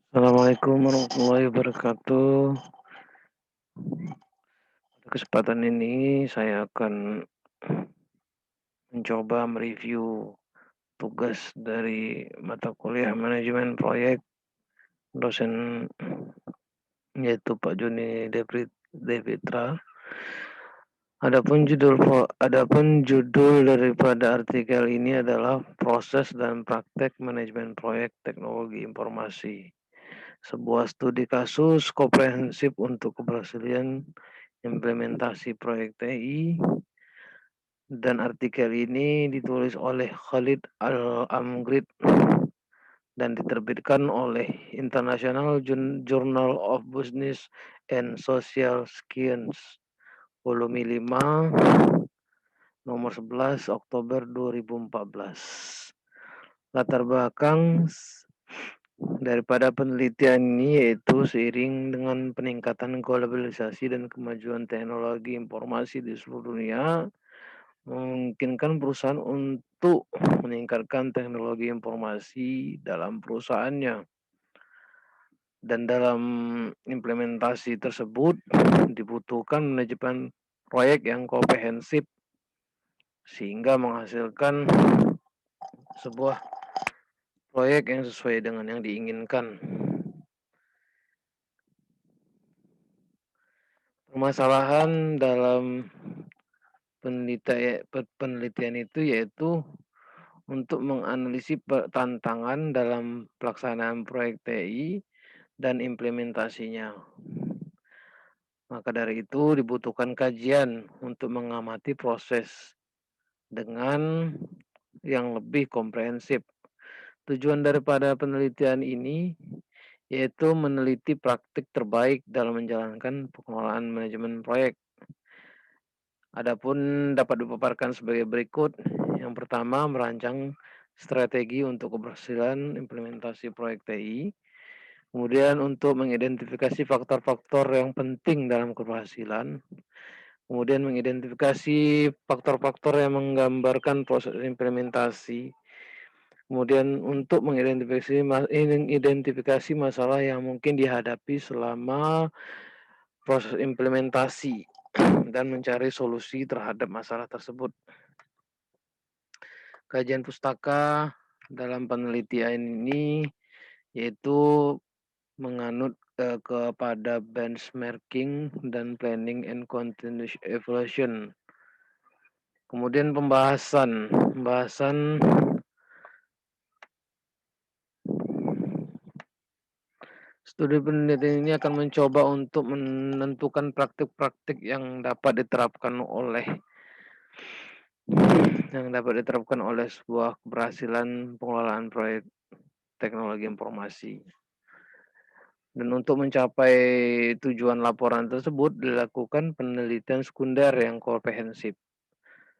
Assalamualaikum warahmatullahi wabarakatuh. Pada kesempatan ini saya akan mencoba mereview tugas dari mata kuliah manajemen proyek dosen yaitu Pak Joni Devitra. Adapun judul daripada artikel ini adalah proses dan praktek manajemen proyek teknologi informasi. Sebuah studi kasus komprehensif untuk keberhasilan implementasi proyek TI, dan artikel ini ditulis oleh Khalid Al-Amgrid dan diterbitkan oleh International Journal of Business and Social Science volume 5 nomor 11 Oktober 2014. Latar belakang daripada penelitian ini yaitu seiring dengan peningkatan globalisasi dan kemajuan teknologi informasi di seluruh dunia, memungkinkan perusahaan untuk meningkatkan teknologi informasi dalam perusahaannya. Dan dalam implementasi tersebut dibutuhkan manajemen proyek yang komprehensif sehingga menghasilkan sebuah proyek yang sesuai dengan yang diinginkan. Permasalahan dalam penelitian itu yaitu untuk menganalisis tantangan dalam pelaksanaan proyek TI dan implementasinya. Maka dari itu dibutuhkan kajian untuk mengamati proses dengan yang lebih komprehensif. Tujuan daripada penelitian ini yaitu meneliti praktik terbaik dalam menjalankan pengelolaan manajemen proyek. Adapun dapat dipaparkan sebagai berikut. Yang pertama, merancang strategi untuk keberhasilan implementasi proyek TI. Kemudian untuk mengidentifikasi faktor-faktor yang penting dalam keberhasilan. Kemudian mengidentifikasi faktor-faktor yang menggambarkan proses implementasi. Kemudian untuk mengidentifikasi masalah yang mungkin dihadapi selama proses implementasi dan mencari solusi terhadap masalah tersebut. Kajian pustaka dalam penelitian ini yaitu menganut kepada benchmarking dan planning and continuous evaluation. Kemudian pembahasan studi penelitian ini akan mencoba untuk menentukan praktik-praktik yang dapat diterapkan oleh sebuah keberhasilan pengelolaan proyek teknologi informasi. Dan untuk mencapai tujuan laporan tersebut dilakukan penelitian sekunder yang komprehensif.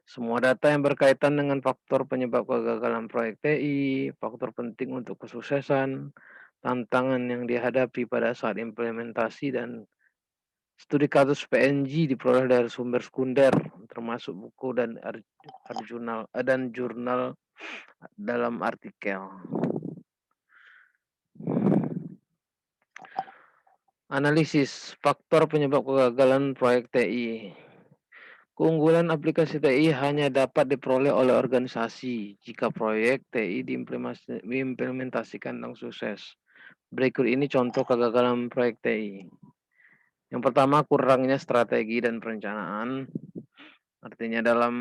Semua data yang berkaitan dengan faktor penyebab kegagalan proyek TI, faktor penting untuk kesuksesan, tantangan yang dihadapi pada saat implementasi, dan studi kasus PNG diperoleh dari sumber sekunder, termasuk buku dan jurnal dalam artikel. Analisis faktor penyebab kegagalan proyek TI. Keunggulan aplikasi TI hanya dapat diperoleh oleh organisasi jika proyek TI diimplementasikan dengan sukses. Berikut ini contoh kegagalan proyek TI. Yang pertama, kurangnya strategi dan perencanaan. Artinya dalam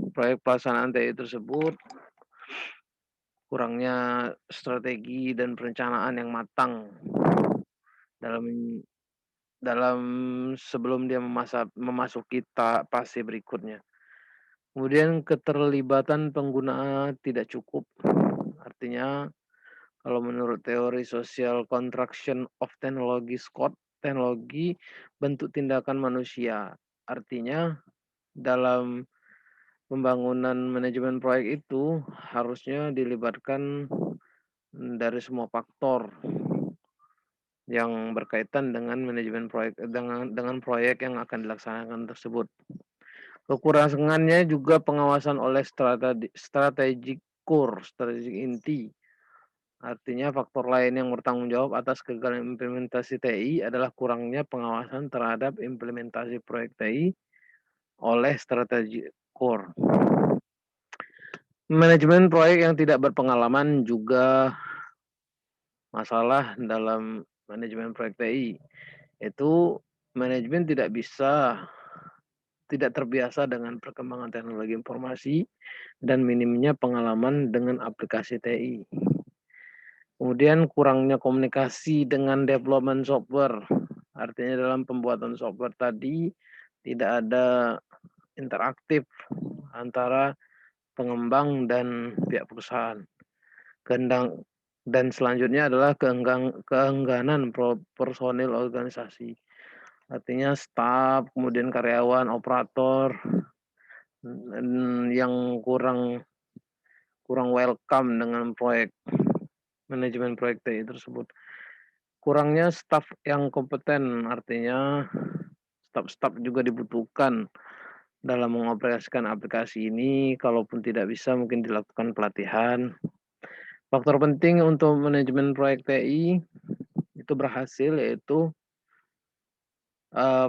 proyek pelaksanaan TI tersebut, kurangnya strategi dan perencanaan yang matang dalam sebelum dia memasuki fase berikutnya. Kemudian keterlibatan pengguna tidak cukup. Artinya kalau menurut teori social contraction of technology Scott, teknologi bentuk tindakan manusia. Artinya dalam pembangunan manajemen proyek itu harusnya dilibatkan dari semua faktor yang berkaitan dengan manajemen proyek dengan proyek yang akan dilaksanakan tersebut. Kekurangannya juga pengawasan oleh strategic core, strategic inti. Artinya faktor lain yang bertanggung jawab atas kegagalan implementasi TI adalah kurangnya pengawasan terhadap implementasi proyek TI oleh strategi core. Manajemen proyek yang tidak berpengalaman juga masalah dalam manajemen proyek TI. Itu manajemen tidak terbiasa dengan perkembangan teknologi informasi dan minimnya pengalaman dengan aplikasi TI. Kemudian kurangnya komunikasi dengan development software. Artinya dalam pembuatan software tadi tidak ada interaktif antara pengembang dan pihak perusahaan. Dan selanjutnya adalah keengganan personil organisasi. Artinya staf, kemudian karyawan, operator yang kurang welcome dengan manajemen proyek TI tersebut. Kurangnya staf yang kompeten, artinya staf juga dibutuhkan dalam mengoperasikan aplikasi ini. Kalaupun tidak bisa, mungkin dilakukan pelatihan. Faktor penting untuk manajemen proyek TI itu berhasil, yaitu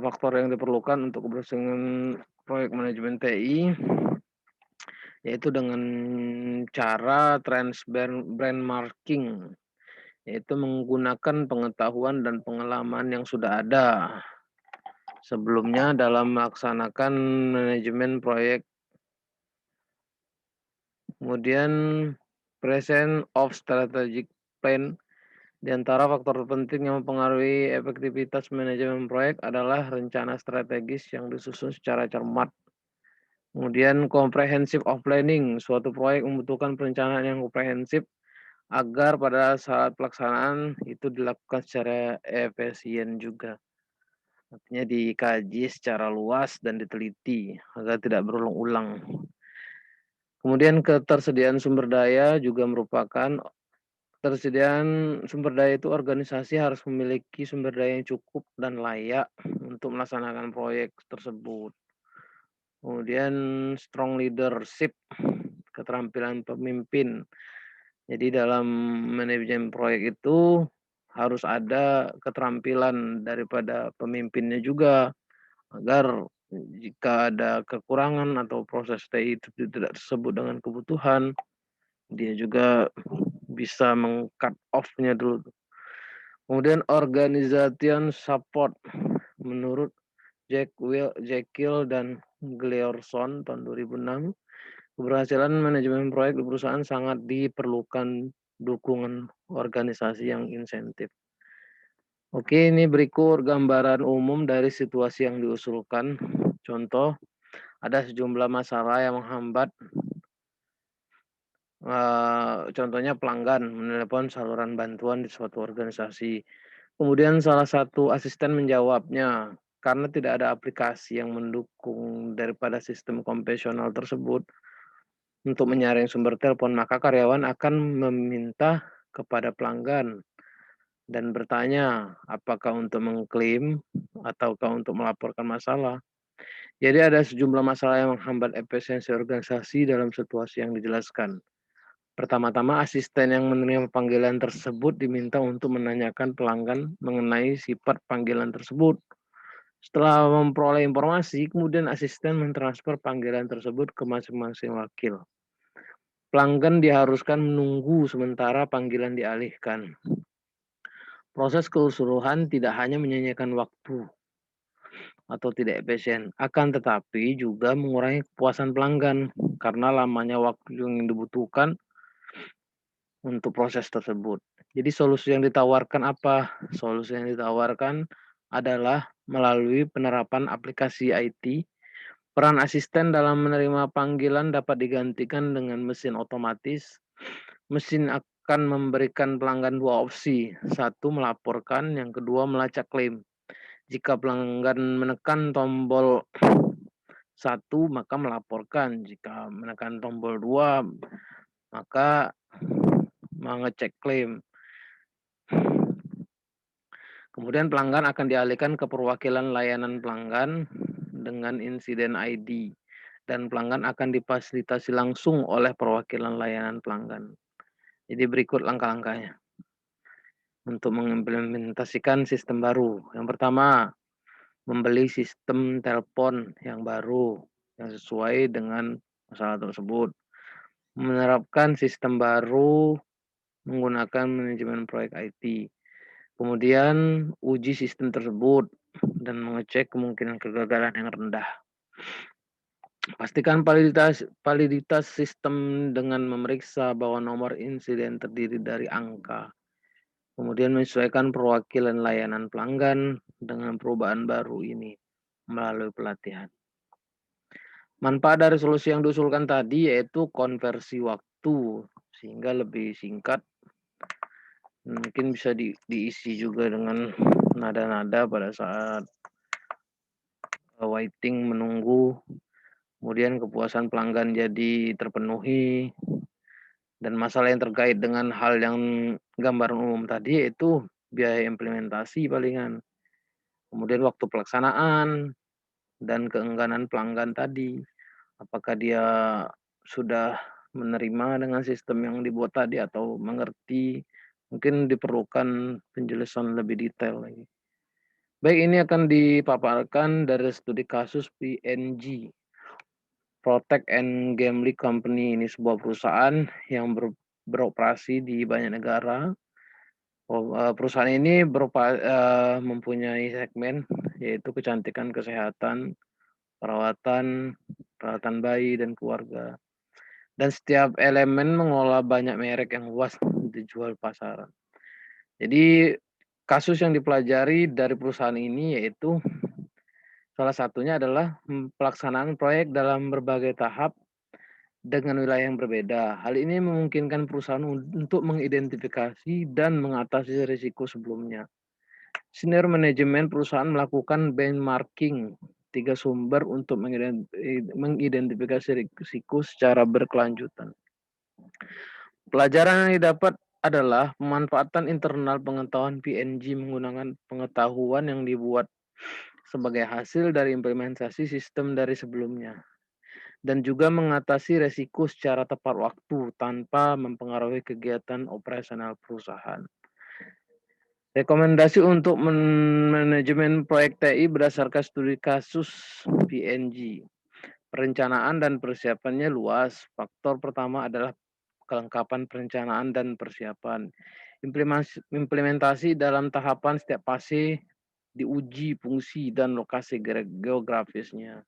faktor yang diperlukan untuk keberhasilan proyek manajemen TI, yaitu dengan cara brand marking, yaitu menggunakan pengetahuan dan pengalaman yang sudah ada sebelumnya dalam melaksanakan manajemen proyek. Kemudian present of strategic plan. Di antara faktor penting yang mempengaruhi efektivitas manajemen proyek adalah rencana strategis yang disusun secara cermat. Kemudian comprehensive of planning. Suatu proyek membutuhkan perencanaan yang komprehensif agar pada saat pelaksanaan itu dilakukan secara efisien juga. Artinya dikaji secara luas dan diteliti agar tidak berulang-ulang. Kemudian ketersediaan sumber daya juga merupakan ketersediaan sumber daya itu organisasi harus memiliki sumber daya yang cukup dan layak untuk melaksanakan proyek tersebut. Kemudian strong leadership, keterampilan pemimpin. Jadi dalam manajemen proyek itu harus ada keterampilan daripada pemimpinnya juga agar jika ada kekurangan atau proses TI itu tidak tersebut dengan kebutuhan, dia juga bisa meng-cut off-nya dulu. Kemudian organization support. Menurut Jekyll dan Gleorson tahun 2006, keberhasilan manajemen proyek di perusahaan sangat diperlukan dukungan organisasi yang insentif. Oke, ini berikut gambaran umum dari situasi yang diusulkan. Contoh, ada sejumlah masalah yang menghambat. Contohnya pelanggan menelepon saluran bantuan di suatu organisasi. Kemudian salah satu asisten menjawabnya, karena tidak ada aplikasi yang mendukung daripada sistem konvensional tersebut untuk menyaring sumber telepon, maka karyawan akan meminta kepada pelanggan dan bertanya apakah untuk mengklaim ataukah untuk melaporkan masalah. Jadi ada sejumlah masalah yang menghambat efisiensi organisasi dalam situasi yang dijelaskan. Pertama-tama, asisten yang menerima panggilan tersebut diminta untuk menanyakan pelanggan mengenai sifat panggilan tersebut. Setelah memperoleh informasi, kemudian asisten mentransfer panggilan tersebut ke masing-masing wakil. Pelanggan diharuskan menunggu sementara panggilan dialihkan. Proses keseluruhan tidak hanya menyanyikan waktu atau tidak efisien, akan tetapi juga mengurangi kepuasan pelanggan karena lamanya waktu yang dibutuhkan untuk proses tersebut. Jadi solusi yang ditawarkan apa? Solusi yang ditawarkan adalah melalui penerapan aplikasi IT. Peran asisten dalam menerima panggilan dapat digantikan dengan mesin otomatis. Mesin akan memberikan pelanggan dua opsi. Satu, melaporkan. Yang kedua, melacak klaim. Jika pelanggan menekan tombol 1, maka melaporkan. Jika menekan tombol 2, maka mengecek klaim. Kemudian pelanggan akan dialihkan ke perwakilan layanan pelanggan dengan insiden ID. Dan pelanggan akan difasilitasi langsung oleh perwakilan layanan pelanggan. Jadi berikut langkah-langkahnya untuk mengimplementasikan sistem baru. Yang pertama, membeli sistem telepon yang baru yang sesuai dengan masalah tersebut. Menerapkan sistem baru menggunakan manajemen proyek IT. Kemudian uji sistem tersebut dan mengecek kemungkinan kegagalan yang rendah. Pastikan validitas sistem dengan memeriksa bahwa nomor insiden terdiri dari angka. Kemudian menyesuaikan perwakilan layanan pelanggan dengan perubahan baru ini melalui pelatihan. Manfaat dari solusi yang diusulkan tadi yaitu konversi waktu sehingga lebih singkat. Mungkin bisa diisi juga dengan nada-nada pada saat waiting menunggu. Kemudian kepuasan pelanggan jadi terpenuhi, dan masalah yang terkait dengan hal yang gambaran umum tadi yaitu biaya implementasi palingan, kemudian waktu pelaksanaan, dan keengganan pelanggan tadi. Apakah dia sudah menerima dengan sistem yang dibuat tadi atau mengerti, mungkin diperlukan penjelasan lebih detail lagi. Baik, ini akan dipaparkan dari studi kasus PNG. Protect and Gambling Company ini sebuah perusahaan yang beroperasi di banyak negara. Perusahaan ini mempunyai segmen yaitu kecantikan, kesehatan, perawatan bayi dan keluarga. Dan setiap elemen mengelola banyak merek yang luas dijual pasaran. Jadi kasus yang dipelajari dari perusahaan ini yaitu salah satunya adalah pelaksanaan proyek dalam berbagai tahap dengan wilayah yang berbeda. Hal ini memungkinkan perusahaan untuk mengidentifikasi dan mengatasi risiko sebelumnya. Senior manajemen perusahaan melakukan benchmarking 3 sumber untuk mengidentifikasi risiko secara berkelanjutan. Pelajaran yang didapat adalah pemanfaatan internal pengetahuan PNG menggunakan pengetahuan yang dibuat sebagai hasil dari implementasi sistem dari sebelumnya, dan juga mengatasi resiko secara tepat waktu tanpa mempengaruhi kegiatan operasional perusahaan. Rekomendasi untuk manajemen proyek TI berdasarkan studi kasus PNG. Perencanaan dan persiapannya luas. Faktor pertama adalah kelengkapan perencanaan dan persiapan. Implementasi dalam tahapan setiap fase diuji fungsi dan lokasi geografisnya.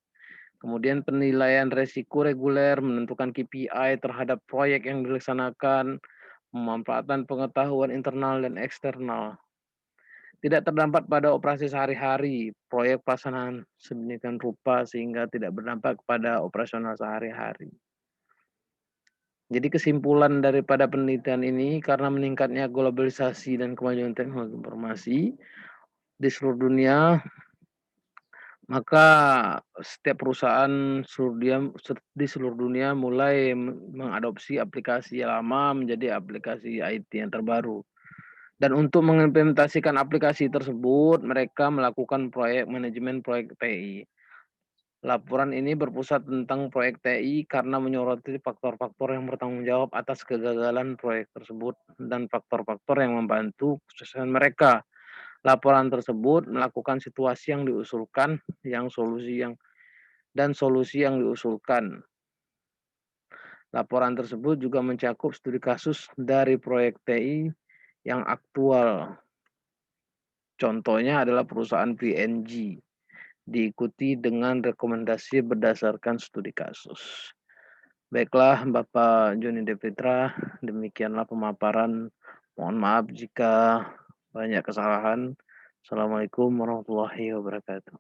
Kemudian penilaian resiko reguler, menentukan KPI terhadap proyek yang dilaksanakan, pemanfaatan pengetahuan internal dan eksternal. Tidak terdampak pada operasi sehari-hari, proyek pelaksanaan sedemikian rupa sehingga tidak berdampak pada operasional sehari-hari. Jadi kesimpulan daripada penelitian ini, karena meningkatnya globalisasi dan kemajuan teknologi informasi di seluruh dunia, maka setiap perusahaan di seluruh dunia mulai mengadopsi aplikasi lama menjadi aplikasi IT yang terbaru. Dan untuk mengimplementasikan aplikasi tersebut, mereka melakukan proyek manajemen proyek TI. Laporan ini berpusat tentang proyek TI karena menyoroti faktor-faktor yang bertanggung jawab atas kegagalan proyek tersebut dan faktor-faktor yang membantu kesuksesan mereka. Laporan tersebut melakukan situasi yang diusulkan, solusi yang diusulkan. Laporan tersebut juga mencakup studi kasus dari proyek TI yang aktual. Contohnya adalah perusahaan PNG. Diikuti dengan rekomendasi berdasarkan studi kasus. Baiklah Bapak Joni Devitra, demikianlah pemaparan. Mohon maaf jika banyak kesalahan. Assalamualaikum warahmatullahi wabarakatuh.